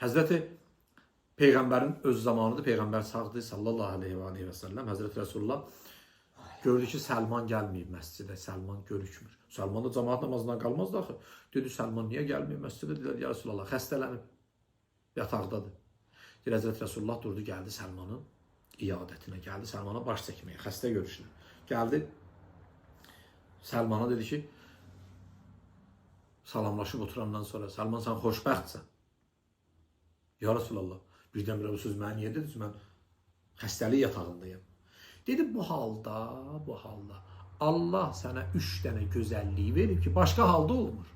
Həzrəti Peyğəmbərin öz zamanıdır. Peyğəmbər sağdır sallallahu aleyhi və səlləm. Həzrəti Resulullah gördü ki, Səlman gəlməyib məscidə. Səlman görükmür. Səlman da cemaat namazından qalmazdı axı. Dedi, Səlman niyə gəlməyib məscidə? Dedilər, ya Resulullah, xəstələnib. Yataqdadır. Deyir, Həzrəti Resulullah durdu, gəldi Səlmanın iyadətinə, gəldi Səlmana baş çəkməyə, xəstə görüşünə. Gəldi Səlmana dedi ki, salamlaşıb oturandan sonra, Səlman, sən xoşbəxtsən. Ya Resulallah, birdən-birə bu söz mənə niyə dediniz? Mən xəstəlik yatağındayım. Dedi, bu halda Allah sənə 3 dənə gözəlliyi verib ki, başqa halda olmur.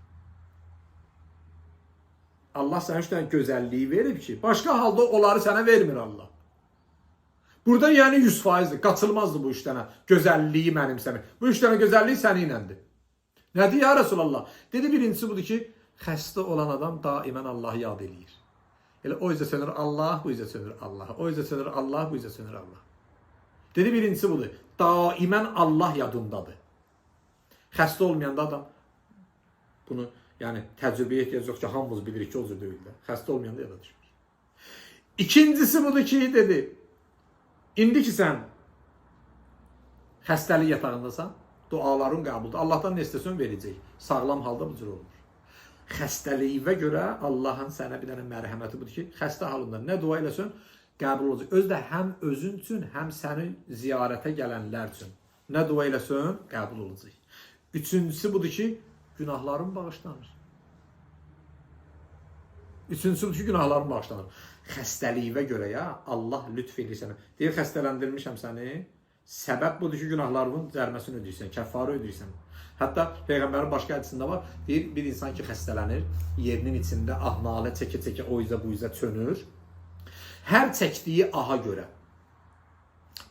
Allah sənə 3 dənə gözəlliyi verib ki, başqa halda onları sənə vermir Allah. Burada yəni 100%'dir, qaçılmazdır bu 3 dənə gözəlliyi mənimsəmir. Bu 3 dənə gözəlliyi səni iləndir. Nədir ya Resulallah? Dedi, birincisi budur ki, xəstə olan adam daimən Allah'ı yad eləyir. Elə o üzə sönür Allah, bu üzə sönür Allah. O üzə sönür Allah, bu üzə sönür Allah. Dedi, birincisi budur. Daimən Allah yadındadır. Xəstə olmayanda adam bunu, yəni təcrübəyə ehtiyac yox ki, hamımız bilirik ki, o cür deyil də. Xəstə olmayanda yada düşmür. İkincisi budur ki, dedi, indi ki sən xəstəlik yatağındasan, duaların qəbuldur. Allahdan nə istəsən verəcək. Sağlam halda bu cür olmur. Xəstəliyinə görə Allahın sənə bir dənə mərhəməti budur ki, xəstə halında nə dua eləsən, qəbul olacaq. Özü də həm özün üçün, həm səni ziyarətə gələnlər üçün. Nə dua eləsən, qəbul olacaq. Üçüncüsü budur ki, günahların bağışlanır. Üçüncüsü budur ki, günahların bağışlanır. Xəstəliyinə görə ya, Allah lütf edir sənə. Deyir, xəstələndirmişəm səni. Səbəb budur ki, günahlarının cərməsini ödəyirsən, kəffarı ödəyirsən. Hətta Peyğəmbərin başqa hədisində var, deyir, bir insan ki xəstələnir, yerinin içində ah-nalə çəkə-çəkə o üzə bu üzə çönür. Hər çəkdiyi aha görə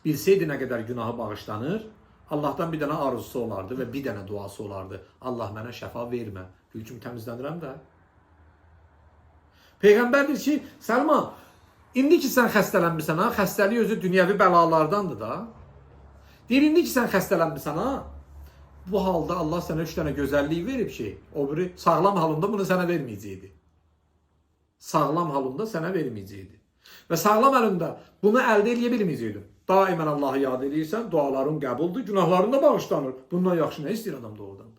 bilsəydi nə qədər günahı bağışlanır, Allahdan bir dənə arzusu olardı və bir dənə duası olardı. Allah mənə şəfa vermə, gül kimi təmizlənirəm də. Peyğəmbər deyir ki, Səlman, indi ki sən xəstələnmirsən, ha, xəstəlik özü dünyəvi bəlalardandır da. Deyir, indi ki sən xəstələnmirsən, ha, bu halda Allah sənə 3 dənə gözəllik verib ki, o biri sağlam halında bunu sənə verməyəcəkdi. Sağlam halında sənə verməyəcəkdi. Və sağlam halında bunu əldə edə bilməyəcəkdin. Daimən Allah'ı yad edirsən, duaların qəbuldur, günahların da bağışlanır. Bundan yaxşı nə istəyir adam doğrudan?